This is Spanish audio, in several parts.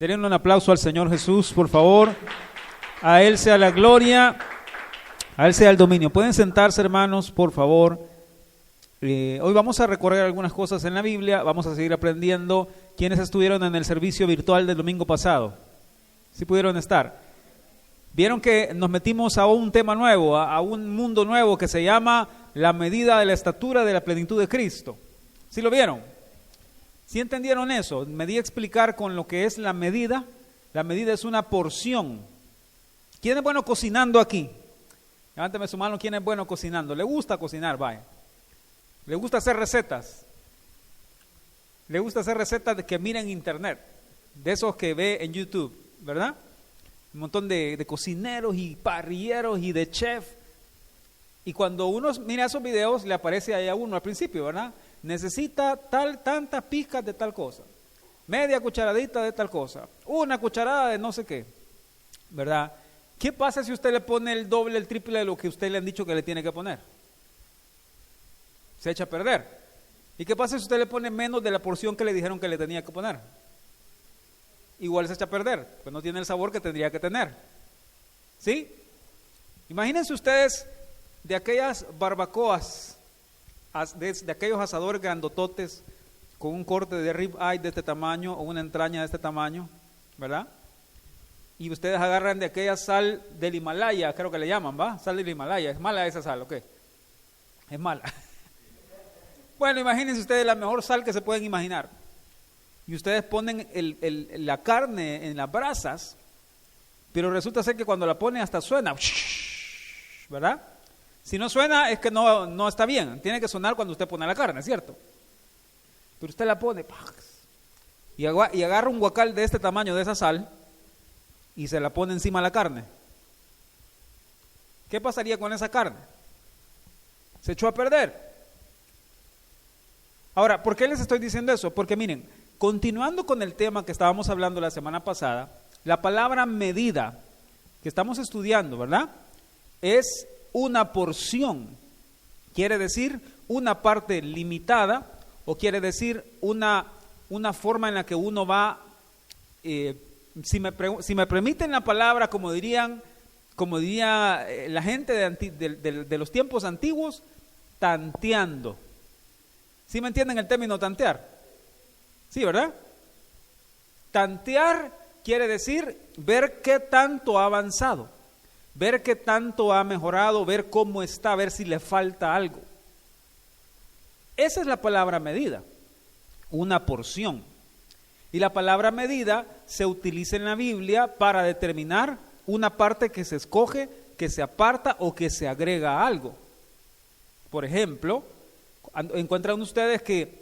Denle un aplauso al Señor Jesús, por favor. A Él sea la gloria, a Él sea el dominio. Pueden sentarse, hermanos, por favor. Hoy vamos a recorrer algunas cosas en la Biblia, vamos a seguir aprendiendo. ¿Quiénes estuvieron en el servicio virtual del domingo pasado? ¿Sí pudieron estar? Vieron que nos metimos a un tema nuevo, a un mundo nuevo que se llama la medida de la estatura de la plenitud de Cristo. ¿Sí lo vieron? ¿Sí entendieron eso? Me di a explicar con lo que es la medida. La medida es una porción. ¿Quién es bueno cocinando aquí? Levánteme su mano, ¿quién es bueno cocinando? ¿Le gusta cocinar? Vaya. ¿Le gusta hacer recetas? ¿Le gusta hacer recetas de que mira en internet? De esos que ve en YouTube, ¿verdad? Un montón de cocineros y parrilleros y de chef. Y cuando uno mira esos videos, le aparece ahí a uno al principio, ¿verdad? Necesita tantas pizcas de tal cosa, media cucharadita de tal cosa, una cucharada de no sé qué, ¿verdad? ¿Qué pasa si usted le pone el doble, el triple de lo que usted le han dicho que le tiene que poner? Se echa a perder. ¿Y qué pasa si usted le pone menos de la porción que le dijeron que le tenía que poner? Igual se echa a perder, pues no tiene el sabor que tendría que tener. ¿Sí? Imagínense ustedes de aquellas barbacoas, de aquellos asadores grandototes con un corte de rib eye de este tamaño o una entraña de este tamaño, ¿verdad? Y ustedes agarran de aquella sal del Himalaya, creo que le llaman, ¿va? Sal del Himalaya. ¿Es mala esa sal o qué? Es mala. Bueno, imagínense ustedes la mejor sal que se pueden imaginar. Y ustedes ponen la carne en las brasas, pero resulta ser que cuando la ponen hasta suena, ¿verdad? Si no suena es que no está bien, tiene que sonar cuando usted pone la carne, ¿cierto? Pero usted la pone y agarra un guacal de este tamaño de esa sal y se la pone encima de la carne. ¿Qué pasaría con esa carne? Se echó a perder. Ahora, ¿por qué les estoy diciendo eso? Porque miren, continuando con el tema que estábamos hablando la semana pasada, la palabra medida que estamos estudiando, ¿verdad? Es una porción, quiere decir una parte limitada o quiere decir una forma en la que uno va, si me permiten la palabra, como diría la gente de los tiempos antiguos, tanteando. ¿Sí me entienden el término tantear? Sí, ¿verdad? Tantear quiere decir ver qué tanto ha avanzado. Ver qué tanto ha mejorado, ver cómo está, ver si le falta algo. Esa es la palabra medida, una porción. Y la palabra medida se utiliza en la Biblia para determinar una parte que se escoge, que se aparta o que se agrega a algo. Por ejemplo, encuentran ustedes que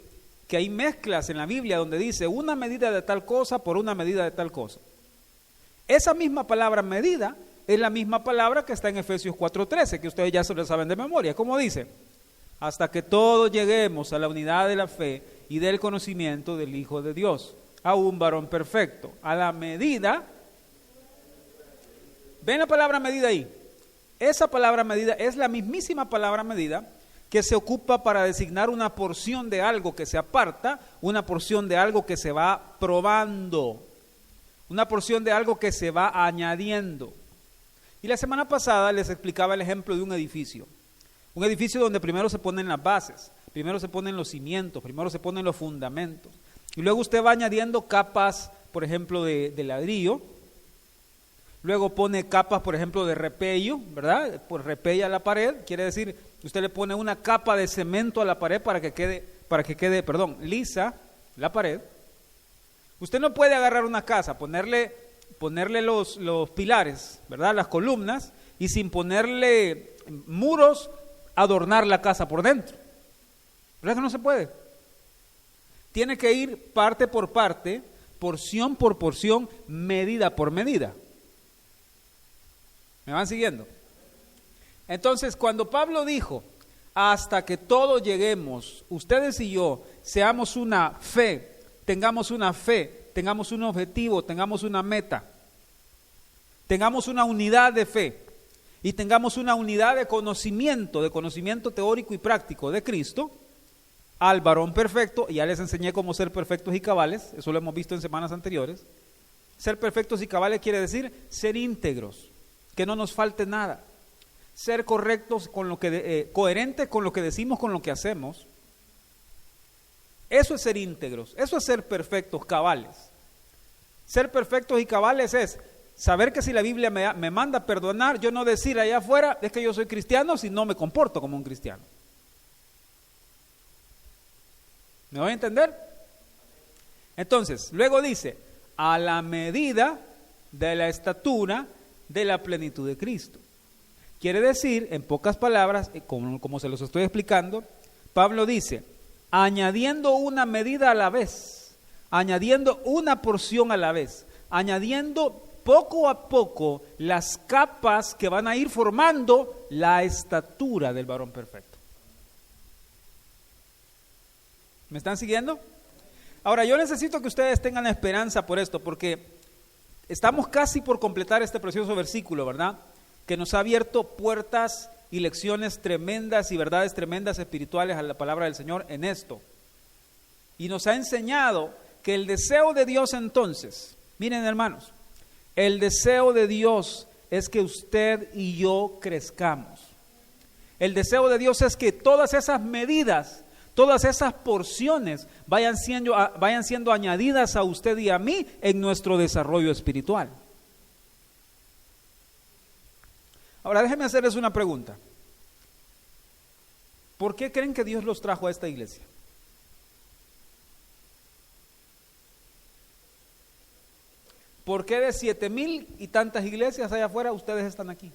hay mezclas en la Biblia donde dice una medida de tal cosa por una medida de tal cosa. Esa misma palabra medida es la misma palabra que está en Efesios 4:13, que ustedes ya se lo saben de memoria. ¿Cómo dice? Hasta que todos lleguemos a la unidad de la fe y del conocimiento del Hijo de Dios, a un varón perfecto, a la medida. ¿Ven la palabra medida ahí? Esa palabra medida es la mismísima palabra medida que se ocupa para designar una porción de algo que se aparta, una porción de algo que se va probando, una porción de algo que se va añadiendo. Y la semana pasada les explicaba el ejemplo de un edificio donde primero se ponen las bases, primero se ponen los cimientos, primero se ponen los fundamentos, y luego usted va añadiendo capas, por ejemplo, de ladrillo, luego pone capas, por ejemplo, de repello, ¿verdad? Pues repella la pared, quiere decir, usted le pone una capa de cemento a la pared para que quede, lisa la pared. Usted no puede agarrar una casa, ponerle los pilares, ¿verdad? Las columnas, y sin ponerle muros, adornar la casa por dentro. ¿Verdad que no se puede? Tiene que ir parte por parte, porción por porción, medida por medida. ¿Me van siguiendo? Entonces, cuando Pablo dijo, hasta que todos lleguemos, ustedes y yo, seamos una fe, tengamos un objetivo, tengamos una meta, tengamos una unidad de fe y tengamos una unidad de conocimiento teórico y práctico de Cristo, al varón perfecto, y ya les enseñé cómo ser perfectos y cabales, eso lo hemos visto en semanas anteriores. Ser perfectos y cabales quiere decir ser íntegros, que no nos falte nada. Ser correctos con lo que coherentes con lo que decimos, con lo que hacemos. Eso es ser íntegros, eso es ser perfectos, cabales. Ser perfectos y cabales es saber que si la Biblia me manda a perdonar, yo no decir allá afuera, es que yo soy cristiano si no me comporto como un cristiano. ¿Me voy a entender? Entonces, luego dice, a la medida de la estatura de la plenitud de Cristo. Quiere decir, en pocas palabras, como se los estoy explicando, Pablo dice, añadiendo una medida a la vez, añadiendo una porción a la vez, añadiendo poco a poco las capas que van a ir formando la estatura del varón perfecto. ¿Me están siguiendo? Ahora, yo necesito que ustedes tengan la esperanza por esto, porque estamos casi por completar este precioso versículo, ¿verdad? Que nos ha abierto puertas y lecciones tremendas y verdades tremendas espirituales a la palabra del Señor en esto. Y nos ha enseñado que el deseo de Dios entonces, miren hermanos, el deseo de Dios es que usted y yo crezcamos. El deseo de Dios es que todas esas medidas, todas esas porciones vayan siendo añadidas a usted y a mí en nuestro desarrollo espiritual. Ahora déjenme hacerles una pregunta. ¿Por qué creen que Dios los trajo a esta iglesia? ¿Por qué de 7,000 y tantas iglesias allá afuera ustedes están aquí?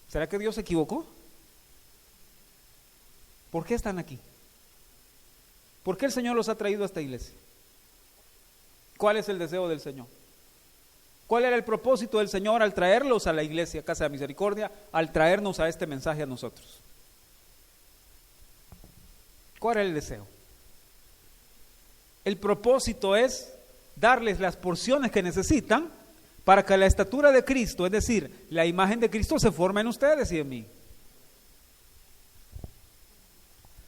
¿Será que Dios se equivocó? ¿Por qué están aquí? ¿Por qué el Señor los ha traído a esta iglesia? ¿Cuál es el deseo del Señor? ¿Cuál era el propósito del Señor al traerlos a la iglesia, Casa de Misericordia, al traernos a este mensaje a nosotros? ¿Cuál era el deseo? El propósito es darles las porciones que necesitan para que la estatura de Cristo, es decir, la imagen de Cristo se forme en ustedes y en mí.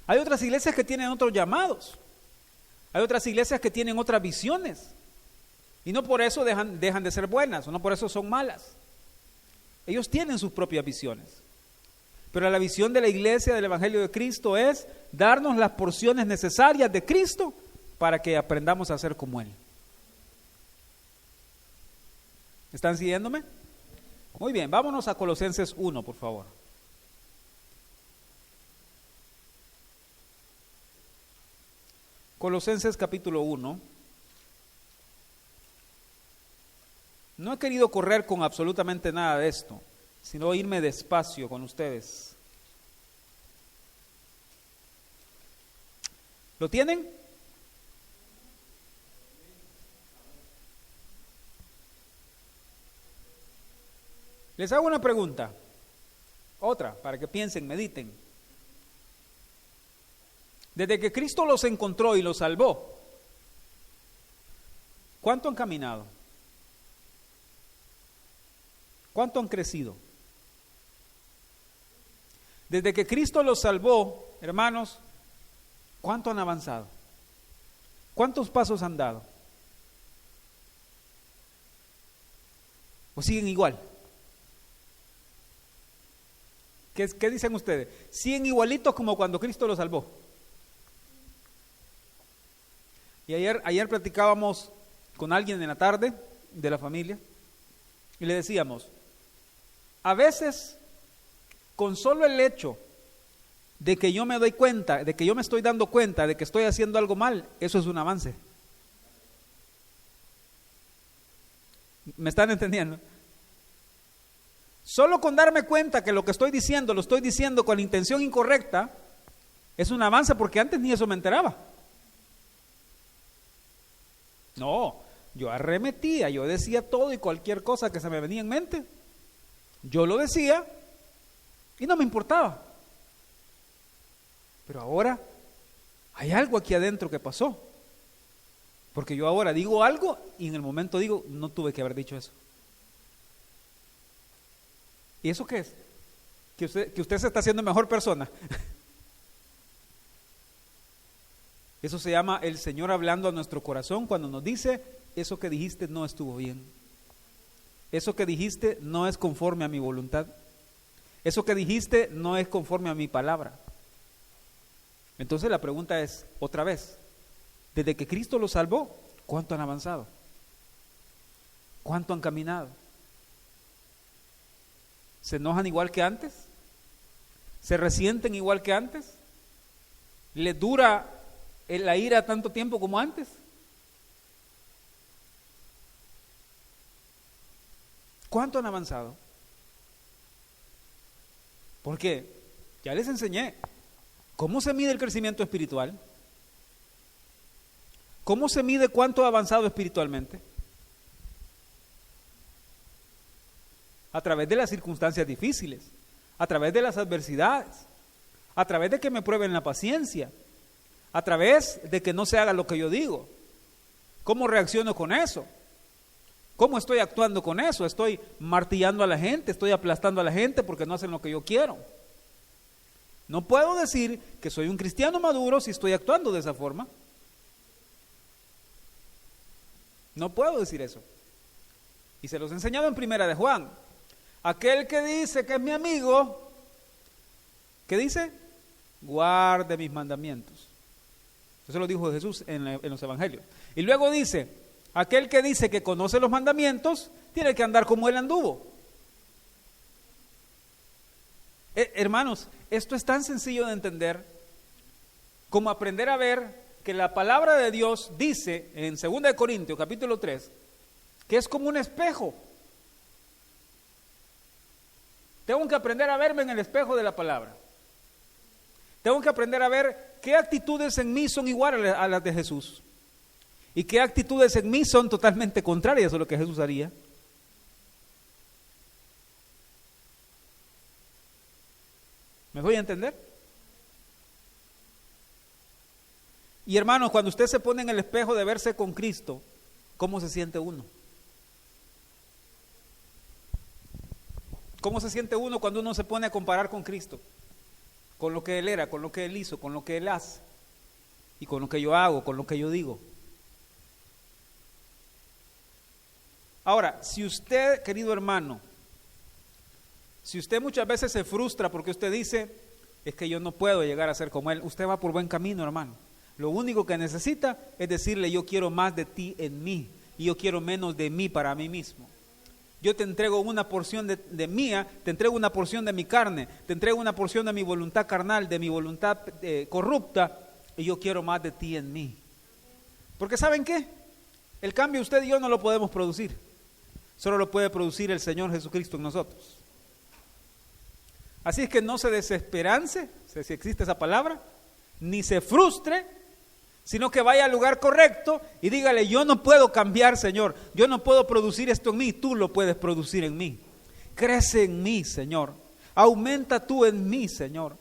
Hay otras iglesias que tienen otros llamados, hay otras iglesias que tienen otras visiones, y no por eso dejan de ser buenas, o no por eso son malas. Ellos tienen sus propias visiones, pero la visión de la iglesia del Evangelio de Cristo es darnos las porciones necesarias de Cristo para que aprendamos a ser como Él. ¿Están siguiéndome? Muy bien, vámonos a Colosenses 1, por favor. Colosenses capítulo 1. No he querido correr con absolutamente nada de esto, sino irme despacio con ustedes. ¿Lo tienen? Les hago una pregunta, otra, para que piensen, mediten. Desde que Cristo los encontró y los salvó, ¿cuánto han caminado? ¿Cuánto han crecido? Desde que Cristo los salvó, hermanos, ¿cuánto han avanzado? ¿Cuántos pasos han dado? ¿O siguen igual? ¿Qué dicen ustedes? ¿Siguen igualitos como cuando Cristo los salvó? Y ayer platicábamos con alguien en la tarde de la familia y le decíamos, a veces con solo el hecho de que yo me doy cuenta, de que yo me estoy dando cuenta de que estoy haciendo algo mal, eso es un avance. ¿Me están entendiendo? Solo con darme cuenta que lo que estoy diciendo, lo estoy diciendo con la intención incorrecta, es un avance, porque antes ni eso me enteraba. No, yo arremetía, yo decía todo y cualquier cosa que se me venía en mente. Yo lo decía y no me importaba. Pero ahora hay algo aquí adentro que pasó. Porque yo ahora digo algo y en el momento digo, no tuve que haber dicho eso. ¿Y eso qué es? Que usted se está haciendo mejor persona. Eso se llama el Señor hablando a nuestro corazón cuando nos dice: eso que dijiste no estuvo bien. Eso que dijiste no es conforme a mi voluntad. Eso que dijiste no es conforme a mi palabra. Entonces la pregunta es, otra vez, desde que Cristo los salvó, ¿cuánto han avanzado? ¿Cuánto han caminado? ¿Se enojan igual que antes? ¿Se resienten igual que antes? ¿Les dura la ira tanto tiempo como antes? ¿Cuánto han avanzado? Porque ya les enseñé cómo se mide el crecimiento espiritual. ¿Cómo se mide cuánto ha avanzado espiritualmente? A través de las circunstancias difíciles, a través de las adversidades, a través de que me prueben la paciencia, a través de que no se haga lo que yo digo. ¿Cómo reacciono con eso? ¿Cómo estoy actuando con eso? ¿Estoy martillando a la gente? ¿Estoy aplastando a la gente porque no hacen lo que yo quiero? No puedo decir que soy un cristiano maduro si estoy actuando de esa forma. No puedo decir eso. Y se los he enseñado en Primera de Juan. Aquel que dice que es mi amigo, ¿qué dice? Guarde mis mandamientos. Eso lo dijo Jesús en los evangelios. Y luego dice: aquel que dice que conoce los mandamientos, tiene que andar como él anduvo. Hermanos, esto es tan sencillo de entender como aprender a ver que la palabra de Dios dice en 2 Corintios capítulo 3, que es como un espejo. Tengo que aprender a verme en el espejo de la palabra. Tengo que aprender a ver qué actitudes en mí son iguales a las de Jesús y qué actitudes en mí son totalmente contrarias a lo que Jesús haría. ¿Me voy a entender? Y hermanos, cuando usted se pone en el espejo de verse con Cristo, ¿cómo se siente uno? ¿Cómo se siente uno cuando uno se pone a comparar con Cristo? Con lo que Él era, con lo que Él hizo, con lo que Él hace, y con lo que yo hago, con lo que yo digo. Ahora, si usted, querido hermano, si usted muchas veces se frustra porque usted dice: es que yo no puedo llegar a ser como Él, usted va por buen camino, hermano. Lo único que necesita es decirle: yo quiero más de ti en mí, y yo quiero menos de mí para mí mismo. Yo te entrego una porción de mía, te entrego una porción de mi carne, te entrego una porción de mi voluntad carnal, de mi voluntad corrupta, y yo quiero más de ti en mí. Porque ¿saben qué? El cambio usted y yo no lo podemos producir, solo lo puede producir el Señor Jesucristo en nosotros. Así es que no se desesperance, si existe esa palabra, ni se frustre, sino que vaya al lugar correcto y dígale: yo no puedo cambiar, Señor, yo no puedo producir esto en mí, tú lo puedes producir en mí. Crece en mí, Señor, aumenta tú en mí, Señor,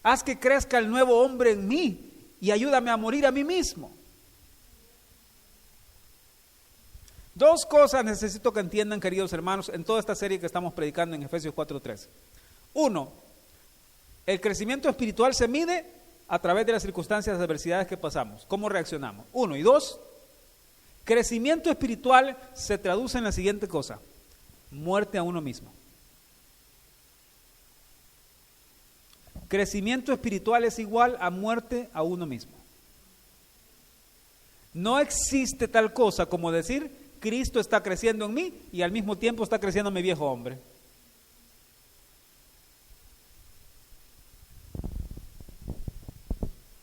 haz que crezca el nuevo hombre en mí y ayúdame a morir a mí mismo. Dos cosas necesito que entiendan, queridos hermanos, en toda esta serie que estamos predicando en Efesios 4:13. Uno, el crecimiento espiritual se mide a través de las circunstancias de adversidades que pasamos. ¿Cómo reaccionamos? Uno. Y dos, crecimiento espiritual se traduce en la siguiente cosa: muerte a uno mismo. Crecimiento espiritual es igual a muerte a uno mismo. No existe tal cosa como decir: Cristo está creciendo en mí y al mismo tiempo está creciendo mi viejo hombre.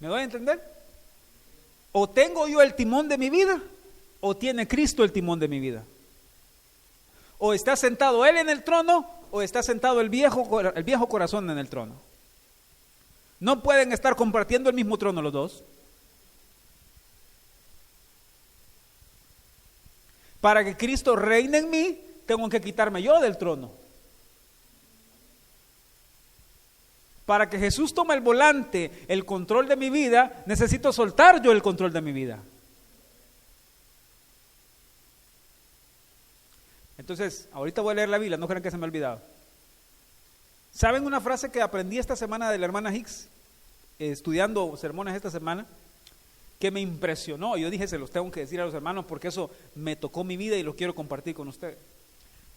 ¿Me doy a entender? O tengo yo el timón de mi vida, o tiene Cristo el timón de mi vida. O está sentado Él en el trono, o está sentado el viejo corazón en el trono. No pueden estar compartiendo el mismo trono los dos. Para que Cristo reine en mí, tengo que quitarme yo del trono. Para que Jesús tome el volante, el control de mi vida, necesito soltar yo el control de mi vida. Entonces, ahorita voy a leer la Biblia, no crean que se me ha olvidado. ¿Saben una frase que aprendí esta semana de la hermana Hicks, estudiando sermones esta semana? que me impresionó. Yo dije, se los tengo que decir a los hermanos porque eso me tocó mi vida y lo quiero compartir con ustedes.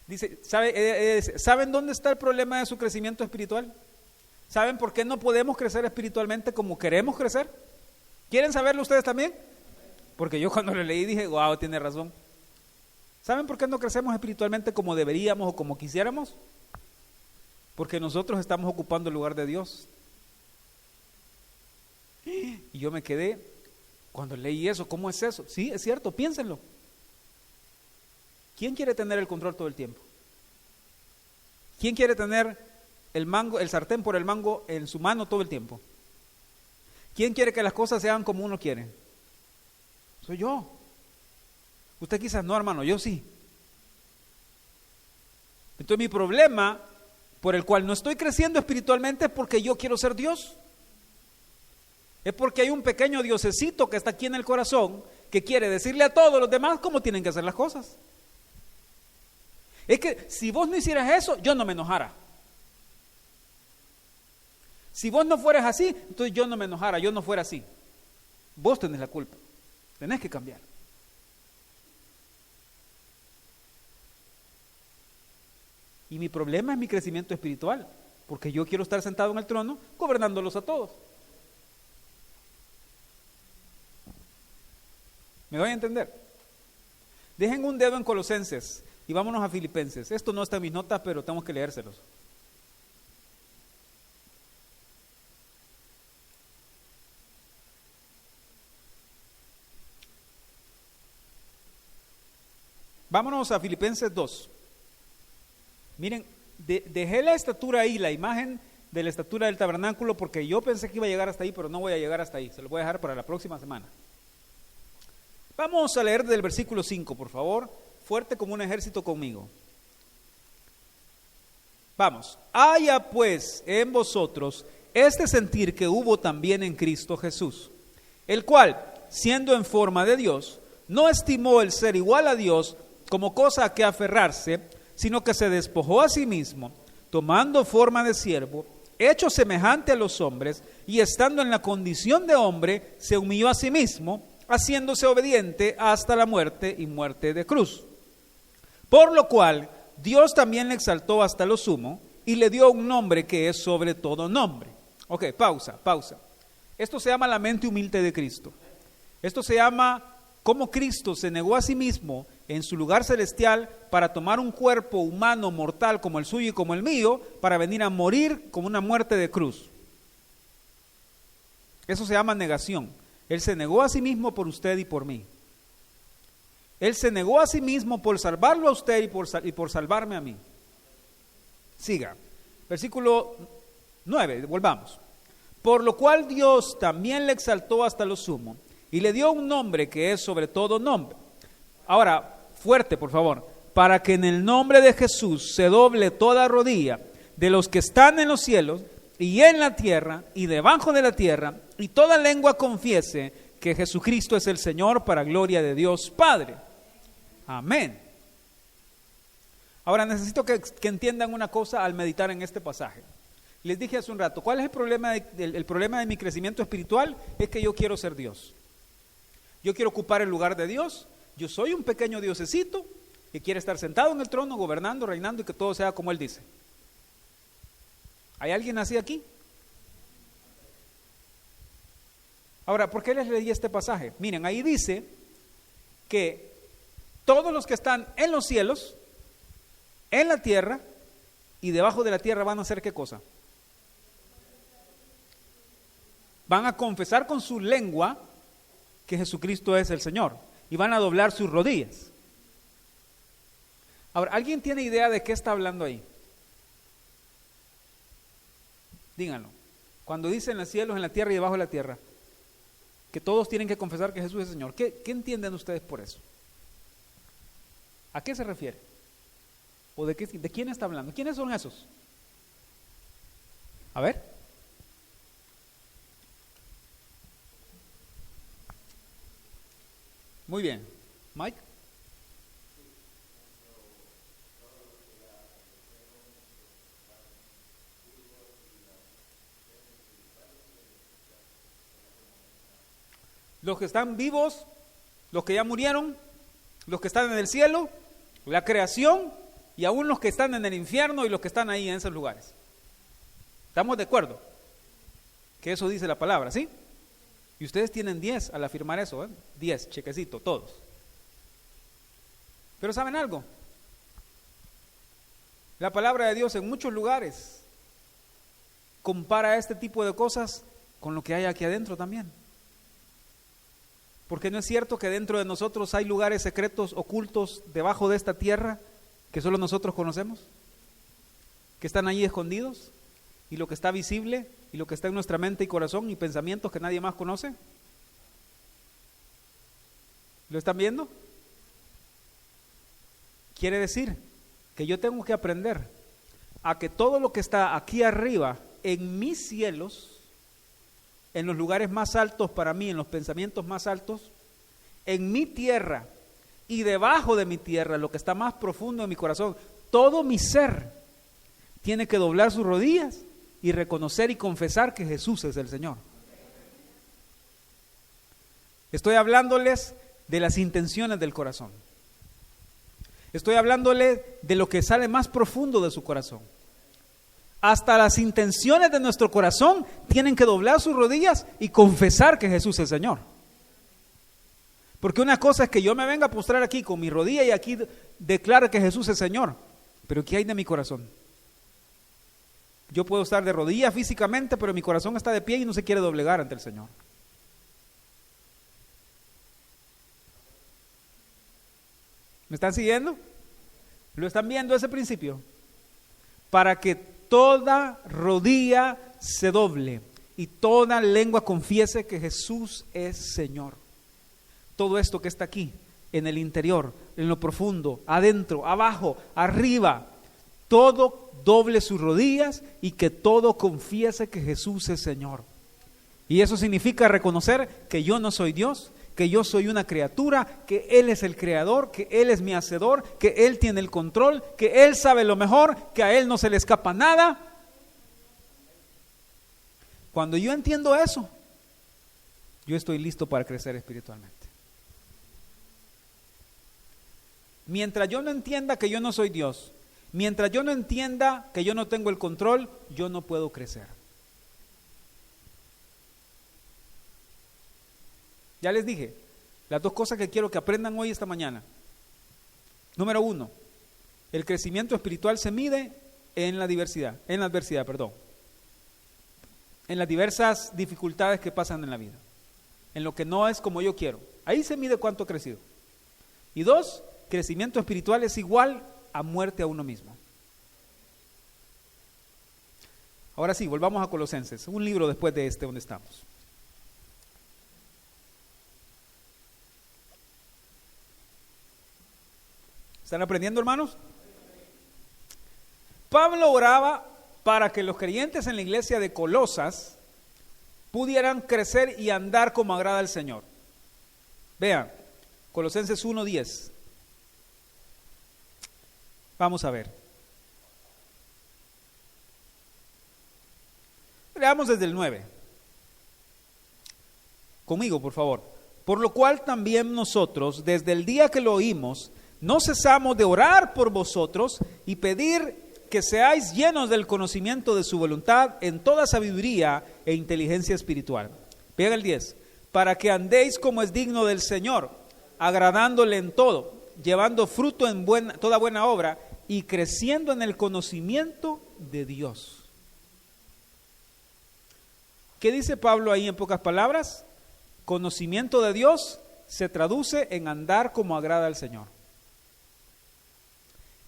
Dice, ¿saben dónde está el problema de su crecimiento espiritual? ¿Saben por qué no podemos crecer espiritualmente como queremos crecer? ¿Quieren saberlo ustedes también? Porque yo cuando lo leí dije, wow, tiene razón. ¿Saben por qué no crecemos espiritualmente como deberíamos o como quisiéramos? Porque nosotros estamos ocupando el lugar de Dios. Y yo me quedé, cuando leí eso, ¿cómo es eso? Sí, es cierto, piénsenlo. ¿Quién quiere tener el control todo el tiempo? ¿Quién quiere tener el sartén por el mango en su mano todo el tiempo? ¿Quién quiere que las cosas sean como uno quiere? Soy yo. Usted quizás no, hermano, yo sí. Entonces mi problema por el cual no estoy creciendo espiritualmente es porque yo quiero ser Dios. Es porque hay un pequeño diosecito que está aquí en el corazón que quiere decirle a todos los demás cómo tienen que hacer las cosas. Es que si vos no hicieras eso, yo no me enojara. Si vos no fueras así, entonces yo no me enojara, yo no fuera así. Vos tenés la culpa, tenés que cambiar. Y mi problema es mi crecimiento espiritual, porque yo quiero estar sentado en el trono gobernándolos a todos. ¿Me doy a entender? Dejen un dedo en Colosenses y vámonos a Filipenses. Esto no está en mis notas, pero tengo que leérselos. Vámonos a Filipenses 2. Miren, dejé la estatura ahí, la imagen de la estatura del tabernáculo, porque yo pensé que iba a llegar hasta ahí, pero no voy a llegar hasta ahí. Se lo voy a dejar para la próxima semana. Vamos a leer del versículo 5, por favor. Fuerte como un ejército conmigo. Vamos. Haya pues en vosotros este sentir que hubo también en Cristo Jesús, el cual, siendo en forma de Dios, no estimó el ser igual a Dios como cosa a que aferrarse, sino que se despojó a sí mismo, tomando forma de siervo, hecho semejante a los hombres, y estando en la condición de hombre, se humilló a sí mismo, haciéndose obediente hasta la muerte y muerte de cruz. Por lo cual, Dios también le exaltó hasta lo sumo, y le dio un nombre que es sobre todo nombre. Ok, pausa. Esto se llama la mente humilde de Cristo. Esto se llama cómo Cristo se negó a sí mismo en su lugar celestial para tomar un cuerpo humano mortal como el suyo y como el mío, para venir a morir como una muerte de cruz. Eso se llama negación. Él se negó a sí mismo por usted y por mí. Él se negó a sí mismo por salvarlo a usted y por salvarme a mí. Siga. Versículo 9, volvamos. Por lo cual Dios también le exaltó hasta lo sumo y le dio un nombre que es sobre todo nombre. Ahora, fuerte por favor. Para que en el nombre de Jesús se doble toda rodilla de los que están en los cielos y en la tierra y debajo de la tierra, y toda lengua confiese que Jesucristo es el Señor, para gloria de Dios Padre. Amén. Ahora necesito que entiendan una cosa al meditar en este pasaje. Les dije hace un rato, ¿cuál es el problema el problema de mi crecimiento espiritual? Es que yo quiero ser Dios. Yo quiero ocupar el lugar de Dios. Yo soy un pequeño diosecito que quiere estar sentado en el trono, gobernando, reinando, y que todo sea como Él dice. ¿Hay alguien así aquí? Ahora, ¿por qué les leí este pasaje? Miren, ahí dice que todos los que están en los cielos, en la tierra y debajo de la tierra van a hacer ¿qué cosa? Van a confesar con su lengua que Jesucristo es el Señor y van a doblar sus rodillas. Ahora, ¿alguien tiene idea de qué está hablando ahí? Díganlo. Cuando dice en los cielos, en la tierra y debajo de la tierra, que todos tienen que confesar que Jesús es el Señor. ¿Qué entienden ustedes por eso? ¿A qué se refiere? ¿O de quién está hablando? ¿Quiénes son esos? A ver. Muy bien. Mike. los que están vivos, los que ya murieron, los que están en el cielo, la creación y aún los que están en el infierno y los que están ahí en esos lugares. ¿Estamos de acuerdo? Que eso dice la palabra, ¿sí? Y ustedes tienen 10 al afirmar eso, 10, chequecito, todos. Pero ¿saben algo? La palabra de Dios en muchos lugares compara este tipo de cosas con lo que hay aquí adentro también. Porque no es cierto que dentro de nosotros hay lugares secretos, ocultos, debajo de esta tierra, que solo nosotros conocemos, que están ahí escondidos, y lo que está visible, y lo que está en nuestra mente y corazón, y pensamientos que nadie más conoce. ¿Lo están viendo? Quiere decir que yo tengo que aprender a que todo lo que está aquí arriba, en mis cielos, en los lugares más altos para mí, en los pensamientos más altos, en mi tierra y debajo de mi tierra, lo que está más profundo en mi corazón, todo mi ser tiene que doblar sus rodillas y reconocer y confesar que Jesús es el Señor. Estoy hablándoles de las intenciones del corazón. Estoy hablándoles de lo que sale más profundo de su corazón. Hasta las intenciones de nuestro corazón tienen que doblar sus rodillas y confesar que Jesús es el Señor. Porque una cosa es que yo me venga a postrar aquí con mi rodilla y aquí declare que Jesús es el Señor. Pero ¿qué hay de mi corazón? Yo puedo estar de rodillas físicamente, pero mi corazón está de pie y no se quiere doblegar ante el Señor. ¿Me están siguiendo? ¿Lo están viendo ese principio? Para que toda rodilla se doble y toda lengua confiese que Jesús es Señor. Todo esto que está aquí, en el interior, en lo profundo, adentro, abajo, arriba, todo doble sus rodillas y que todo confiese que Jesús es Señor. Y eso significa reconocer que yo no soy Dios, que yo soy una criatura, que Él es el creador, que Él es mi hacedor, que Él tiene el control, que Él sabe lo mejor, que a Él no se le escapa nada. Cuando yo entiendo eso, yo estoy listo para crecer espiritualmente. Mientras yo no entienda que yo no soy Dios, mientras yo no entienda que yo no tengo el control, yo no puedo crecer. Ya les dije, las dos cosas que quiero que aprendan hoy esta mañana. Número 1, el crecimiento espiritual se mide en la adversidad, en las diversas dificultades que pasan en la vida, en lo que no es como yo quiero. Ahí se mide cuánto he crecido. Y 2, crecimiento espiritual es igual a muerte a uno mismo. Ahora sí, volvamos a Colosenses, un libro después de este donde estamos. ¿Están aprendiendo, hermanos? Pablo oraba para que los creyentes en la iglesia de Colosas pudieran crecer y andar como agrada al Señor. Vean, Colosenses 1:10. Vamos a ver. Leamos desde el 9. Conmigo, por favor. Por lo cual también nosotros, desde el día que lo oímos, no cesamos de orar por vosotros y pedir que seáis llenos del conocimiento de su voluntad en toda sabiduría e inteligencia espiritual. Vean el 10. Para que andéis como es digno del Señor, agradándole en todo, llevando fruto en toda buena obra y creciendo en el conocimiento de Dios. ¿Qué dice Pablo ahí en pocas palabras? Conocimiento de Dios se traduce en andar como agrada al Señor.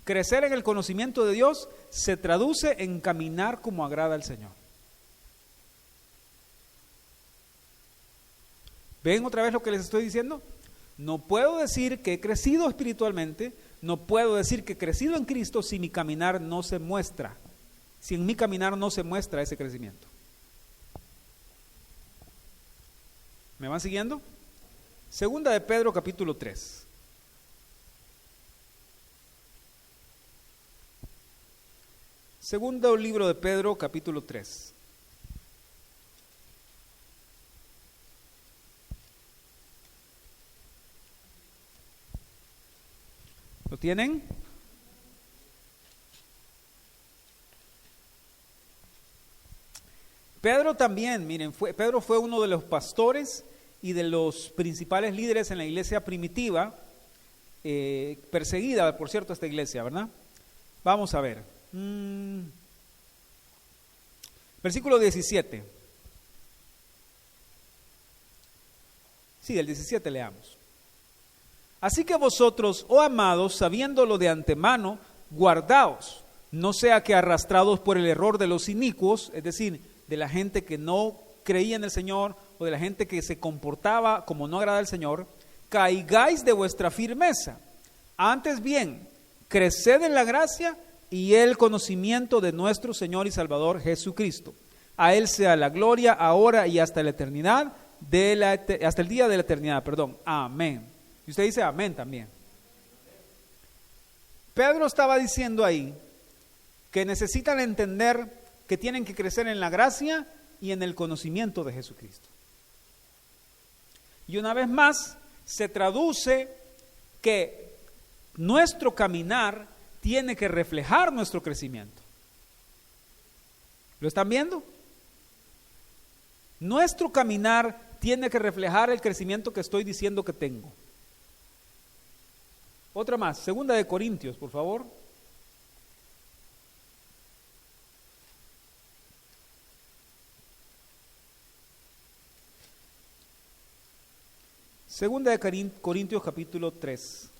Crecer en el conocimiento de Dios se traduce en caminar como agrada al Señor. ¿Ven otra vez lo que les estoy diciendo? No puedo decir que he crecido espiritualmente, no puedo decir que he crecido en Cristo si mi caminar no se muestra, si en mi caminar no se muestra ese crecimiento. ¿Me van siguiendo? Segunda de Pedro capítulo 3. Segundo libro de Pedro, capítulo 3. ¿Lo tienen? Pedro también, miren, Pedro fue uno de los pastores y de los principales líderes en la iglesia primitiva, perseguida, por cierto, esta iglesia, ¿verdad? Vamos a ver. Versículo 17. Sí, del 17 leamos. Así que vosotros, oh amados, sabiéndolo de antemano, guardaos, no sea que arrastrados por el error de los inicuos, es decir, de la gente que no creía en el Señor o de la gente que se comportaba como no agrada al Señor, caigáis de vuestra firmeza. Antes bien, creced en la gracia y el conocimiento de nuestro Señor y Salvador Jesucristo. A Él sea la gloria ahora y hasta la eternidad, hasta el día de la eternidad, perdón. Amén. Y usted dice amén también. Pedro estaba diciendo ahí que necesitan entender que tienen que crecer en la gracia y en el conocimiento de Jesucristo. Y una vez más se traduce que nuestro caminar tiene que reflejar nuestro crecimiento. ¿Lo están viendo? Nuestro caminar tiene que reflejar el crecimiento que estoy diciendo que tengo. Otra más, 2 de Corintios, por favor. Segunda de Corintios capítulo 3.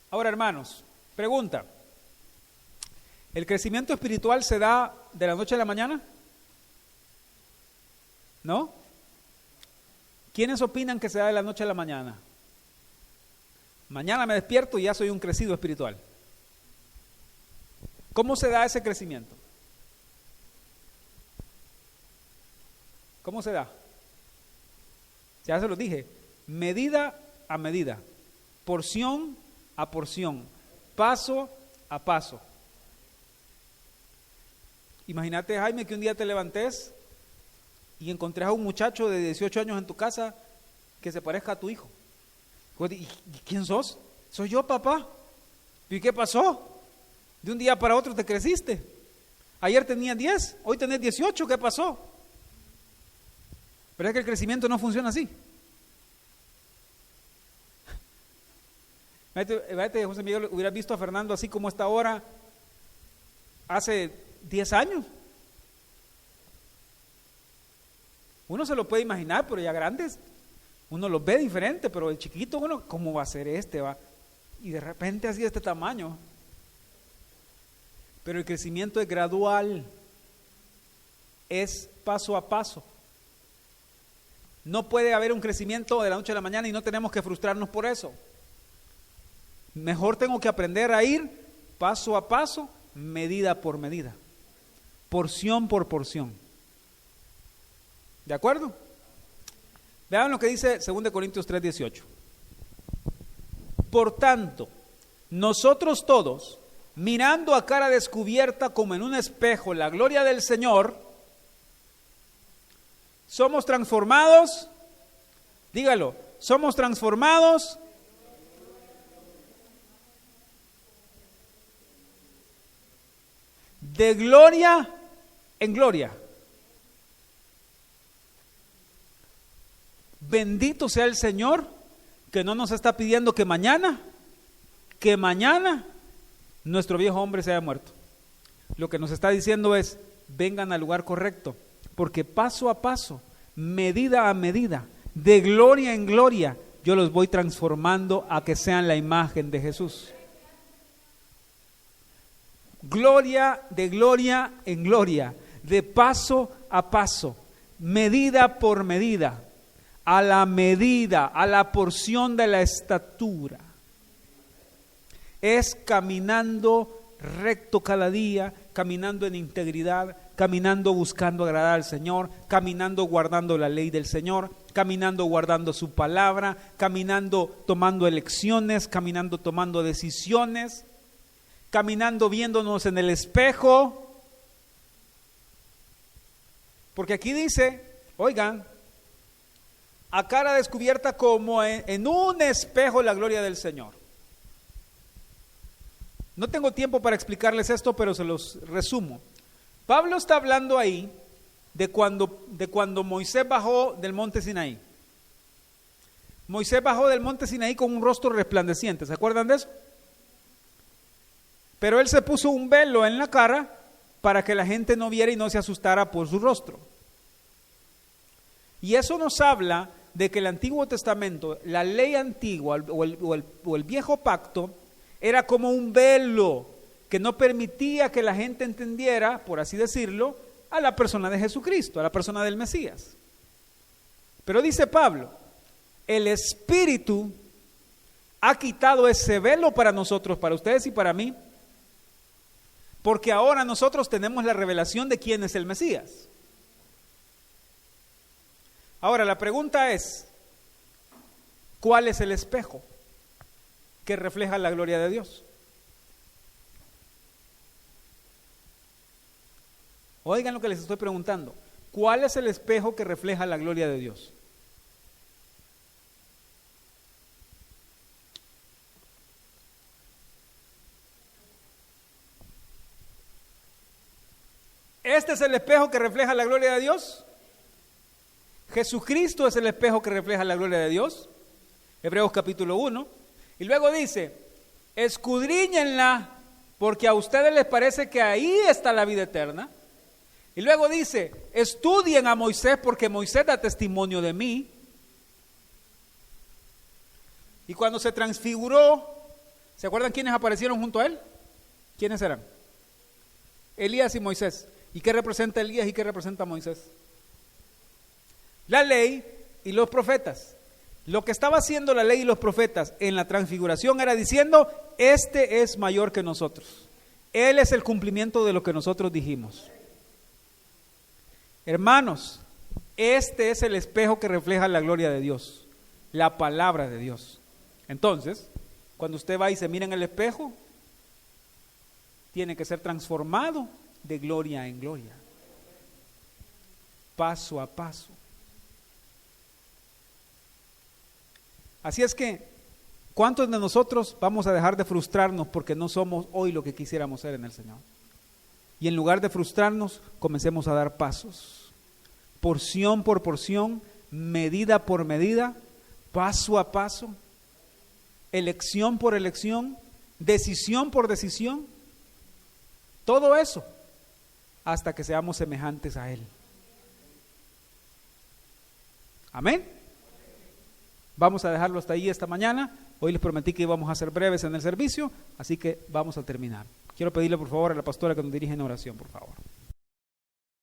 Ahora, hermanos, pregunta. ¿El crecimiento espiritual se da de la noche a la mañana? ¿No? ¿Quiénes opinan que se da de la noche a la mañana? Mañana me despierto y ya soy un crecido espiritual. ¿Cómo se da ese crecimiento? ¿Cómo se da? Ya se los dije, medida a medida, porción a porción, paso a paso. Imagínate, Jaime, que un día te levantes y encontrés a un muchacho de 18 años en tu casa que se parezca a tu hijo. ¿Y quién sos? Soy yo, papá. ¿Y qué pasó? De un día para otro te creciste. Ayer tenías 10, hoy tenés 18, ¿qué pasó? Pero es que el crecimiento no funciona así. Imagínate, José Miguel, hubieras visto a Fernando así como está ahora hace 10 años. Uno se lo puede imaginar, pero ya grandes, uno los ve diferente, pero el chiquito, bueno, ¿cómo va a ser este? Va? Y de repente así de este tamaño. Pero el crecimiento es gradual, es paso a paso. No puede haber un crecimiento de la noche a la mañana y no tenemos que frustrarnos por eso. Mejor tengo que aprender a ir paso a paso, medida por medida, porción por porción. ¿De acuerdo? Vean lo que dice 2 Corintios 3:18. Por tanto, nosotros todos, mirando a cara descubierta como en un espejo la gloria del Señor, somos transformados, dígalo, somos transformados de gloria en gloria. Bendito sea el Señor, que no nos está pidiendo que mañana nuestro viejo hombre se haya muerto. Lo que nos está diciendo es, vengan al lugar correcto, porque paso a paso, medida a medida, de gloria en gloria, yo los voy transformando a que sean la imagen de Jesús. Gloria en gloria, de paso a paso, medida por medida, a la porción de la estatura. Es caminando recto cada día, caminando en integridad, caminando buscando agradar al Señor, caminando guardando la ley del Señor, caminando guardando su palabra, caminando tomando elecciones, caminando tomando decisiones, caminando viéndonos en el espejo. Porque aquí dice, oigan, a cara descubierta como en un espejo la gloria del Señor. No tengo tiempo para explicarles esto, pero se los resumo. Pablo está hablando ahí de cuando Moisés bajó del monte Sinaí. Moisés bajó del monte Sinaí con un rostro resplandeciente, ¿se acuerdan de eso? Pero él se puso un velo en la cara para que la gente no viera y no se asustara por su rostro. Y eso nos habla de que el Antiguo Testamento, la ley antigua o el viejo pacto, era como un velo que no permitía que la gente entendiera, por así decirlo, a la persona de Jesucristo, a la persona del Mesías. Pero dice Pablo, el Espíritu ha quitado ese velo para nosotros, para ustedes y para mí, porque ahora nosotros tenemos la revelación de quién es el Mesías. Ahora la pregunta es, ¿cuál es el espejo que refleja la gloria de Dios? Oigan lo que les estoy preguntando. ¿Cuál es el espejo que refleja la gloria de Dios? ¿Este es el espejo que refleja la gloria de Dios? Jesucristo es el espejo que refleja la gloria de Dios. Hebreos capítulo 1. Y luego dice, escudriñenla porque a ustedes les parece que ahí está la vida eterna. Y luego dice, estudien a Moisés porque Moisés da testimonio de mí. Y cuando se transfiguró, ¿se acuerdan quiénes aparecieron junto a él? ¿Quiénes eran? Elías y Moisés. ¿Y qué representa Elías y qué representa Moisés? La ley y los profetas. Lo que estaba haciendo la ley y los profetas en la transfiguración era diciendo, este es mayor que nosotros. Él es el cumplimiento de lo que nosotros dijimos. Hermanos, este es el espejo que refleja la gloria de Dios, la palabra de Dios. Entonces, cuando usted va y se mira en el espejo, tiene que ser transformado de gloria en gloria, paso a paso. Así es que, ¿cuántos de nosotros vamos a dejar de frustrarnos porque no somos hoy lo que quisiéramos ser en el Señor? Y en lugar de frustrarnos, comencemos a dar pasos, porción por porción, medida por medida, paso a paso, elección por elección, decisión por decisión, todo eso, hasta que seamos semejantes a Él. Amén. Vamos a dejarlo hasta ahí esta mañana. Hoy les prometí que íbamos a ser breves en el servicio, así que vamos a terminar. Quiero pedirle por favor a la pastora que nos dirija en oración, por favor.